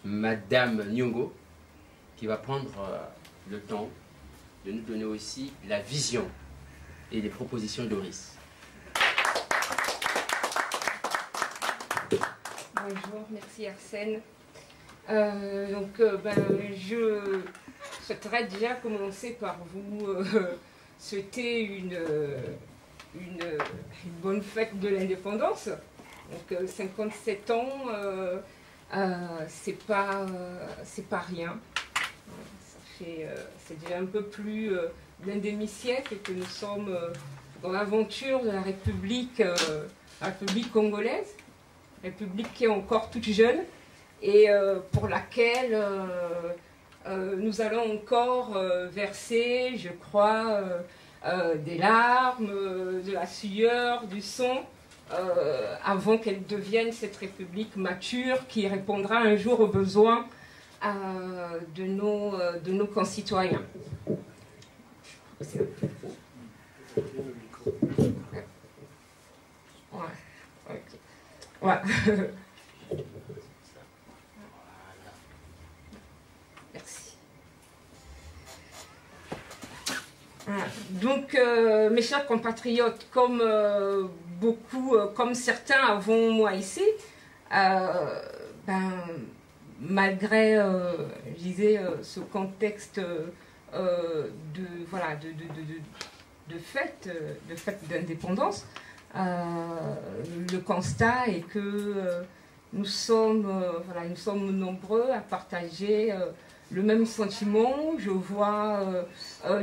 Madame Nyongo, qui va prendre le temps de nous donner aussi la vision et les propositions d'Oris. Bonjour, merci Arsène. Je souhaiterais déjà commencer par vous souhaiter une bonne fête de l'indépendance. Donc 57 ans, c'est pas rien. C'est déjà un peu plus d'un demi-siècle que nous sommes dans l'aventure de la République congolaise, République qui est encore toute jeune et pour laquelle nous allons encore verser, je crois, des larmes, de la sueur, du sang, avant qu'elle devienne cette République mature qui répondra un jour aux besoins de nos concitoyens. C'est un peu faux. Ouais. Okay. Ouais. Merci. Donc, mes chers compatriotes, comme comme certains avant moi ici, malgré, je disais, ce contexte de fête d'indépendance, le constat est que nous sommes nombreux à partager le même sentiment. Je vois,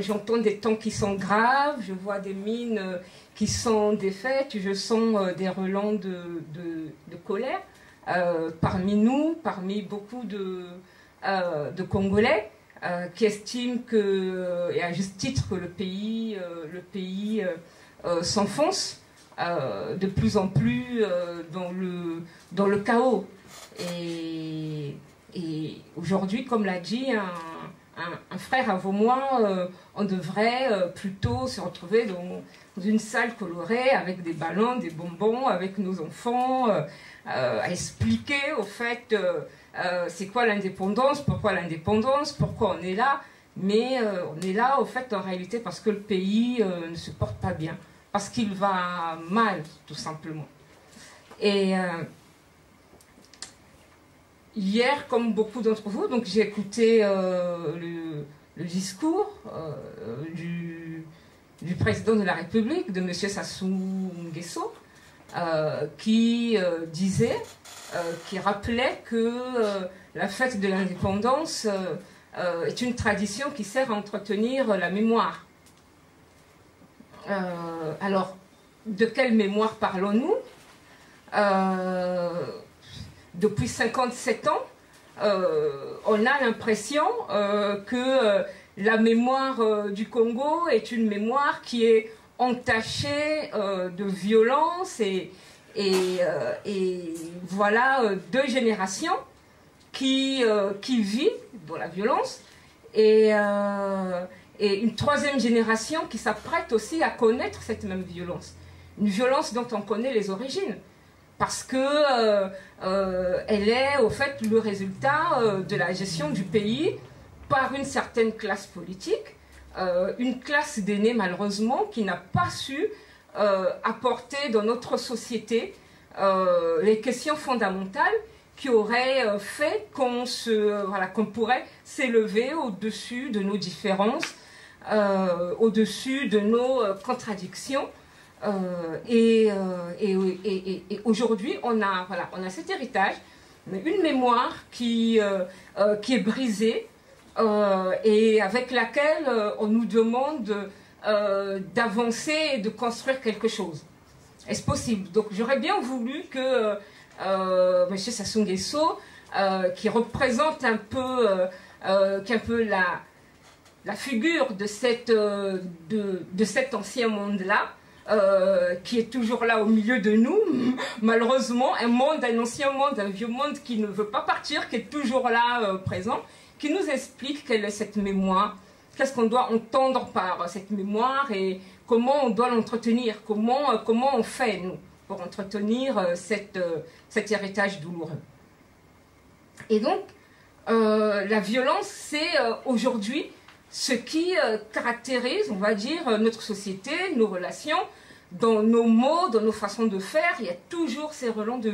j'entends des tons qui sont graves, je vois des mines qui sont défaites, je sens des relents de colère parmi nous, parmi beaucoup de Congolais qui estiment que, et à juste titre, que le pays s'enfonce de plus en plus dans le chaos. Et aujourd'hui, comme l'a dit un frère avant moi, on devrait plutôt se retrouver dans une salle colorée avec des ballons, des bonbons, avec nos enfants, à expliquer au fait c'est quoi l'indépendance, pourquoi on est là. Mais on est là au fait en réalité parce que le pays ne se porte pas bien, parce qu'il va mal tout simplement. Et hier, comme beaucoup d'entre vous, donc j'ai écouté le discours du président de la République, de M. Sassou Nguesso, qui disait, qui rappelait que la fête de l'indépendance est une tradition qui sert à entretenir la mémoire. Alors, de quelle mémoire parlons-nous? Depuis 57 ans, on a l'impression que la mémoire du Congo est une mémoire qui est entachée de violence et voilà deux générations qui vivent dans la violence et une troisième génération qui s'apprête aussi à connaître cette même violence. Une violence dont on connaît les origines. Parce que elle est au fait le résultat de la gestion du pays par une certaine classe politique, une classe d'aînés malheureusement qui n'a pas su apporter dans notre société les questions fondamentales qui auraient fait qu'on pourrait s'élever au-dessus de nos différences, au-dessus de nos contradictions. Et aujourd'hui, on a cet héritage, mais une mémoire qui est brisée et avec laquelle on nous demande d'avancer et de construire quelque chose. Est-ce possible? Donc j'aurais bien voulu que M. Sassou Nguesso, qui représente un peu la figure de cet ancien monde-là, qui est toujours là au milieu de nous, malheureusement, un ancien monde, un vieux monde qui ne veut pas partir, qui est toujours là présent, qui nous explique quelle est cette mémoire, qu'est-ce qu'on doit entendre par cette mémoire et comment on doit l'entretenir, comment on fait, nous, pour entretenir cet héritage douloureux. Et donc, la violence, c'est aujourd'hui ce qui caractérise, on va dire, notre société, nos relations, dans nos mots, dans nos façons de faire. Il y a toujours ces relents de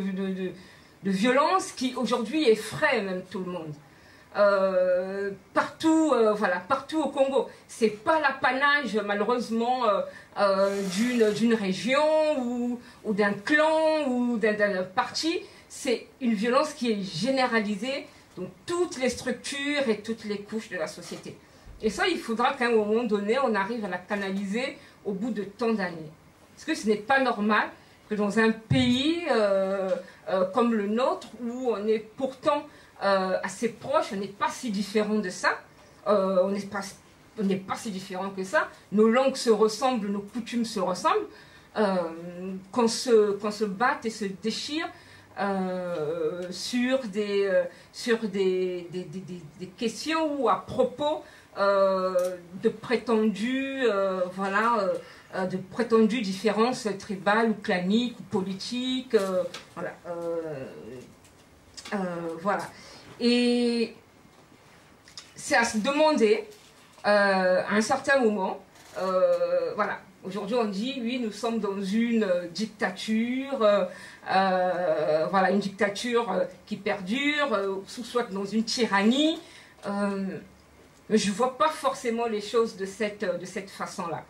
violence qui aujourd'hui effraient même tout le monde. Partout, voilà, partout au Congo. C'est pas l'apanage malheureusement d'une région ou d'un clan ou d'un parti. C'est une violence qui est généralisée dans toutes les structures et toutes les couches de la société. Et ça, il faudra qu'à un moment donné, on arrive à la canaliser au bout de tant d'années. Parce que ce n'est pas normal que dans un pays comme le nôtre, où on est pourtant assez proche, on n'est pas si différent de ça, on n'est pas si différent que ça, nos langues se ressemblent, nos coutumes se ressemblent, qu'on se batte et se déchire sur des questions ou à propos de prétendues de prétendues différences tribales ou claniques ou politiques, voilà. Voilà. Et c'est à se demander à un certain moment, voilà, aujourd'hui on dit oui, nous sommes dans une dictature, voilà, une dictature qui perdure, soit dans une tyrannie, mais je ne vois pas forcément les choses de cette façon-là.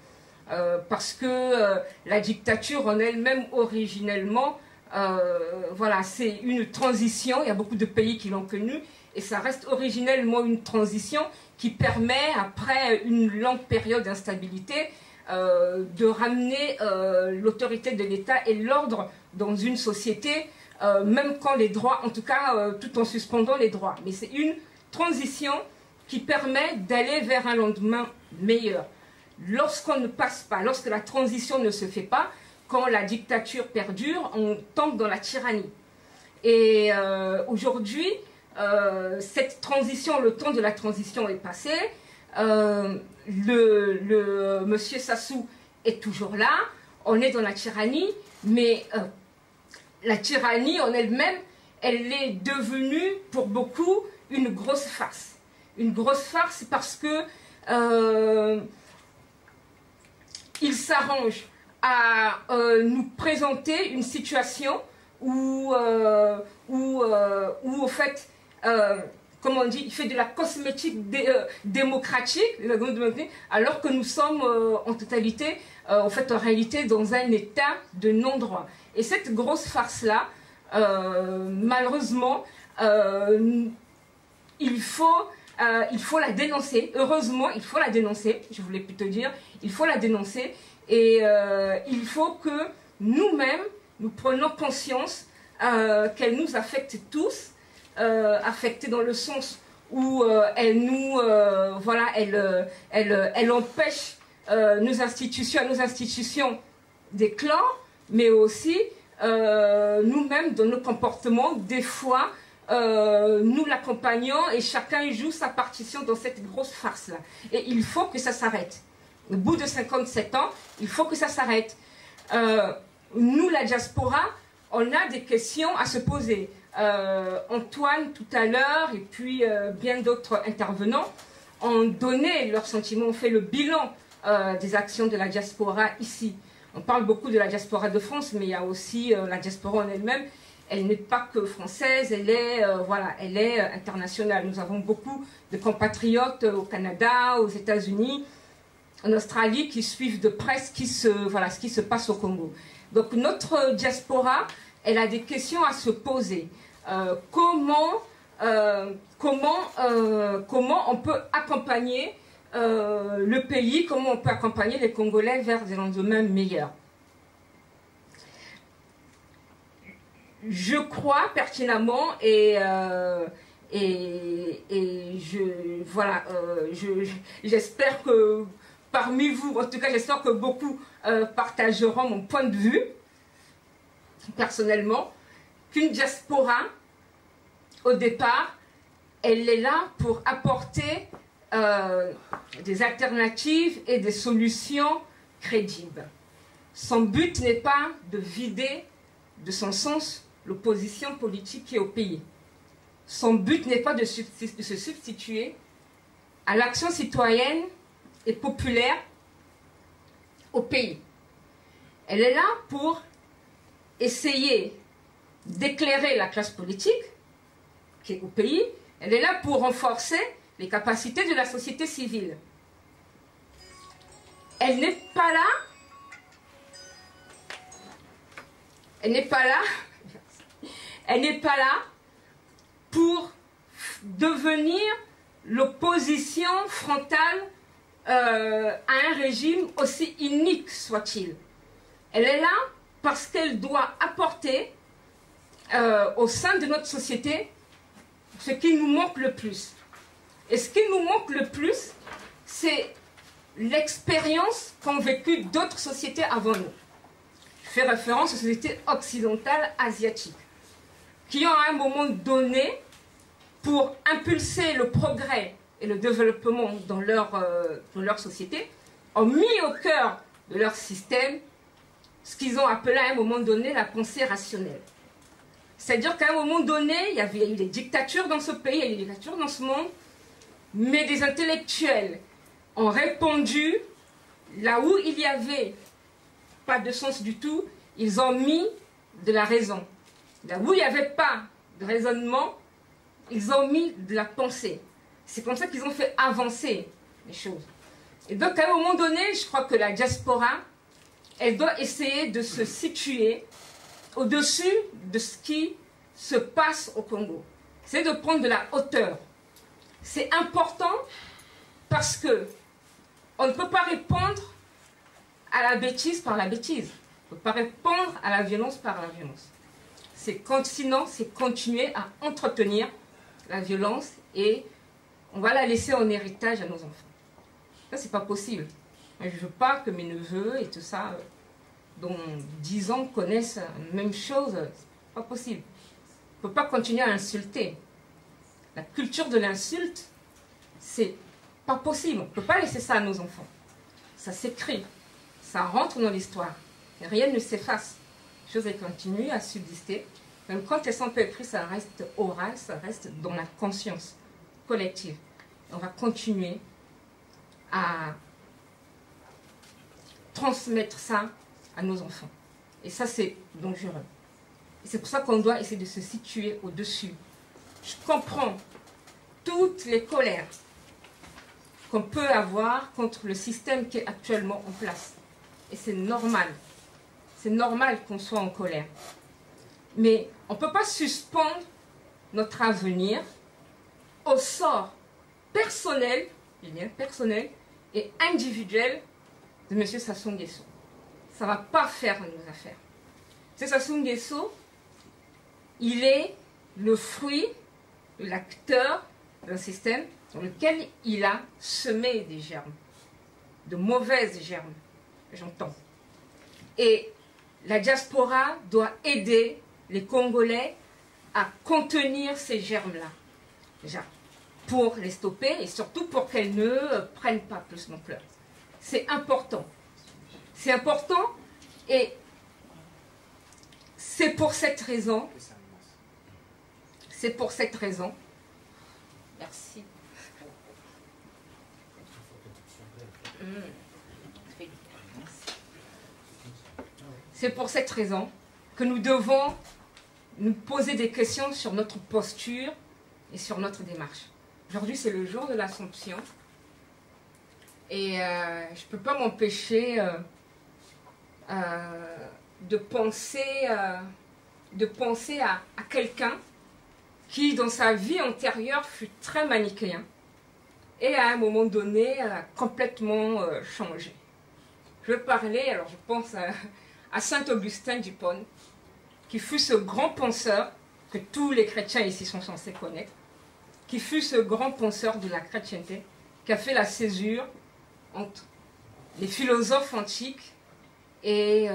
Parce que la dictature en elle-même, originellement, voilà, c'est une transition. Il y a beaucoup de pays qui l'ont connue, et ça reste originellement une transition qui permet, après une longue période d'instabilité, de ramener l'autorité de l'État et l'ordre dans une société, même quand les droits, en tout cas, tout en suspendant les droits. Mais c'est une transition qui permet d'aller vers un lendemain meilleur. Lorsqu'on ne passe pas, lorsque la transition ne se fait pas, quand la dictature perdure, on tombe dans la tyrannie. Et aujourd'hui, cette transition, le temps de la transition est passé. Monsieur Sassou est toujours là. On est dans la tyrannie, mais la tyrannie en elle-même, elle est devenue pour beaucoup une grosse farce. Une grosse farce parce que il s'arrange à nous présenter une situation où au fait, comme on dit, il fait de la cosmétique démocratique, alors que nous sommes en totalité, en fait, en réalité, dans un état de non-droit. Et cette grosse farce-là, malheureusement, il faut la dénoncer. Heureusement, il faut la dénoncer, je voulais plutôt dire, il faut la dénoncer. Et il faut que nous-mêmes, nous prenions conscience qu'elle nous affecte tous, affectée dans le sens où elle nous, voilà, elle empêche nos institutions des clans, mais aussi nous-mêmes dans nos comportements. Des fois, nous l'accompagnons et chacun joue sa partition dans cette grosse farce-là. Et il faut que ça s'arrête. Au bout de 57 ans, il faut que ça s'arrête. Nous, la diaspora, on a des questions à se poser. Antoine, tout à l'heure, et puis bien d'autres intervenants, ont donné leurs sentiments, ont fait le bilan des actions de la diaspora ici. On parle beaucoup de la diaspora de France, mais il y a aussi la diaspora en elle-même. Elle n'est pas que française, elle est, voilà, elle est internationale. Nous avons beaucoup de compatriotes au Canada, aux États-Unis, en Australie, qui suivent de près ce qui se passe au Congo. Donc notre diaspora, elle a des questions à se poser. Comment on peut accompagner le pays, comment on peut accompagner les Congolais vers des lendemains meilleurs. Je crois pertinemment j'espère que parmi vous, en tout cas j'espère que beaucoup partageront mon point de vue, personnellement, qu'une diaspora, au départ, elle est là pour apporter des alternatives et des solutions crédibles. Son but n'est pas de vider de son sens l'opposition politique qui est au pays. son but n'est pas de se substituer à l'action citoyenne et populaire au pays. Elle est là pour essayer d'éclairer la classe politique qui est au pays. Elle est là pour renforcer les capacités de la société civile. Elle n'est pas là. Elle n'est pas là. Elle n'est pas là pour devenir l'opposition frontale à un régime aussi inique soit-il. Elle est là parce qu'elle doit apporter au sein de notre société ce qui nous manque le plus. Et ce qui nous manque le plus, c'est l'expérience qu'ont vécu d'autres sociétés avant nous. Je fais référence aux sociétés occidentales asiatiques, qui ont à un moment donné, pour impulser le progrès et le développement dans leur société, ont mis au cœur de leur système ce qu'ils ont appelé à un moment donné la pensée rationnelle. C'est-à-dire qu'à un moment donné, il y avait eu des dictatures dans ce pays, il y a eu des dictatures dans ce monde, mais des intellectuels ont répondu là où il n'y avait pas de sens du tout, ils ont mis de la raison. Là où il n'y avait pas de raisonnement, ils ont mis de la pensée. C'est comme ça qu'ils ont fait avancer les choses. Et donc à un moment donné, je crois que la diaspora, elle doit essayer de se situer au-dessus de ce qui se passe au Congo. C'est de prendre de la hauteur. C'est important parce que on ne peut pas répondre à la bêtise par la bêtise. On ne peut pas répondre à la violence par la violence. Sinon, c'est continuer à entretenir la violence et on va la laisser en héritage à nos enfants. Ça, c'est pas possible. Je ne veux pas que mes neveux et tout ça, dont 10 ans, connaissent la même chose. C'est pas possible. On ne peut pas continuer à insulter. La culture de l'insulte, c'est pas possible. On ne peut pas laisser ça à nos enfants. Ça s'écrit. Ça rentre dans l'histoire. Et rien ne s'efface. Les choses continuent à subsister. Même quand elles sont peu écrites, ça reste oral, ça reste dans la conscience collective. Et on va continuer à transmettre ça à nos enfants. Et ça, c'est dangereux. Et c'est pour ça qu'on doit essayer de se situer au-dessus. Je comprends toutes les colères qu'on peut avoir contre le système qui est actuellement en place. Et c'est normal. C'est normal qu'on soit en colère. Mais on ne peut pas suspendre notre avenir au sort personnel, personnel et individuel de M. Sassou Nguesso. Ça ne va pas faire nos affaires. M. Sassou Nguesso, il est le fruit, l'acteur d'un système dans lequel il a semé des germes, de mauvaises germes, j'entends. Et la diaspora doit aider les Congolais à contenir ces germes-là, déjà, pour les stopper et surtout pour qu'elles ne prennent pas plus d'ampleur. C'est important. C'est important et c'est pour cette raison, merci. C'est pour cette raison que nous devons nous poser des questions sur notre posture et sur notre démarche. Aujourd'hui, c'est le jour de l'Assomption. Et je ne peux pas m'empêcher de penser à quelqu'un qui, dans sa vie antérieure, fut très manichéen et à un moment donné, a complètement changé. Je veux parler, alors je pense à saint Augustin d'Hippone, qui fut ce grand penseur que tous les chrétiens ici sont censés connaître, qui fut ce grand penseur de la chrétienté, qui a fait la césure entre les philosophes antiques et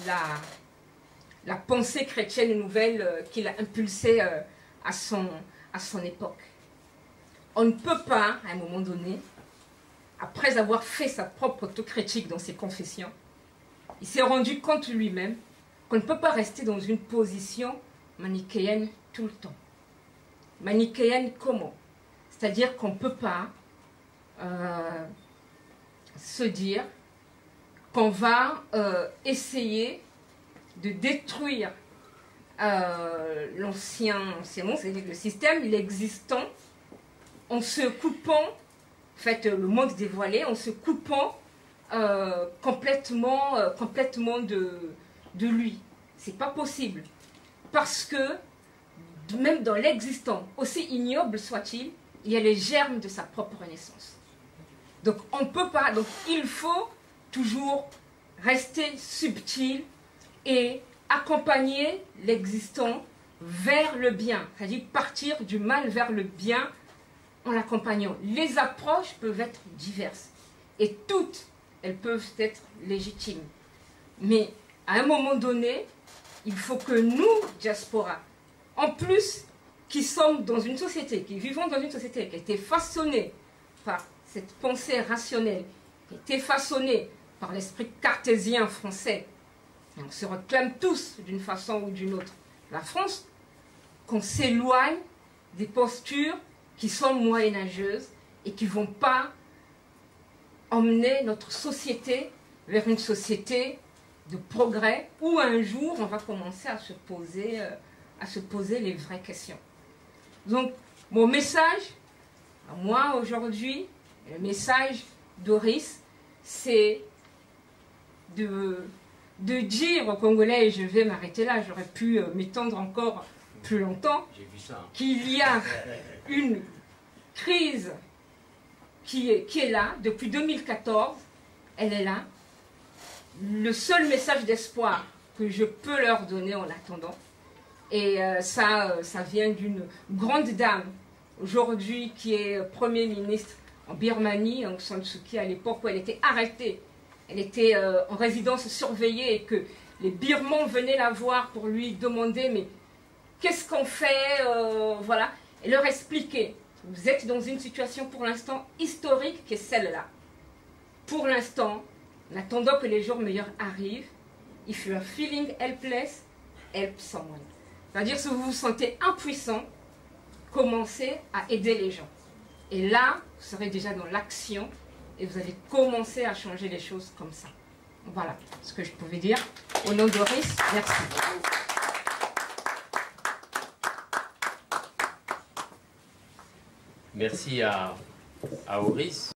la pensée chrétienne nouvelle qu'il a impulsée à son époque. On ne peut pas, à un moment donné, après avoir fait sa propre autocritique dans ses confessions, il s'est rendu compte lui-même qu'on ne peut pas rester dans une position manichéenne tout le temps. manichéenne comment? C'est-à-dire qu'on ne peut pas se dire qu'on va essayer de détruire l'ancien monde, c'est-à-dire le système, l'existant, en se coupant, en fait, le monde dévoilé, en se coupant complètement de lui. C'est pas possible. Parce que, même dans l'existant, aussi ignoble soit-il, il y a les germes de sa propre naissance. Donc, on ne peut pas, donc il faut toujours rester subtil et accompagner l'existant vers le bien, c'est-à-dire partir du mal vers le bien en l'accompagnant. Les approches peuvent être diverses et toutes, elles peuvent être légitimes. Mais à un moment donné, il faut que nous, diaspora, en plus, qui sommes dans une société, qui vivons dans une société qui a été façonnée par cette pensée rationnelle, qui a été façonnée par l'esprit cartésien français, et on se réclame tous d'une façon ou d'une autre la France, qu'on s'éloigne des postures qui sont moyenâgeuses et qui ne vont pas emmener notre société vers une société de progrès où un jour on va commencer à se poser les vraies questions. Donc, mon message, à moi aujourd'hui, le message d'Horis, c'est de dire aux Congolais, et je vais m'arrêter là, j'aurais pu m'étendre encore plus longtemps, qu'il y a une crise qui est là, depuis 2014, elle est là. Le seul message d'espoir que je peux leur donner en attendant, et ça vient d'une grande dame, aujourd'hui qui est Premier ministre en Birmanie, Aung San Suu Kyi, à l'époque où elle était arrêtée. Elle était en résidence surveillée et que les Birmans venaient la voir pour lui demander « mais qu'est-ce qu'on fait ?» Voilà. Et leur expliquer « vous êtes dans une situation pour l'instant historique qui est celle-là. Pour l'instant, en attendant que les jours meilleurs arrivent, if you are feeling helpless, help someone. » C'est-à-dire si vous vous sentez impuissant, commencez à aider les gens. Et là, vous serez déjà dans l'action et vous allez commencer à changer les choses comme ça. Voilà ce que je pouvais dire. Au nom d'Horis, merci. Merci à Horis.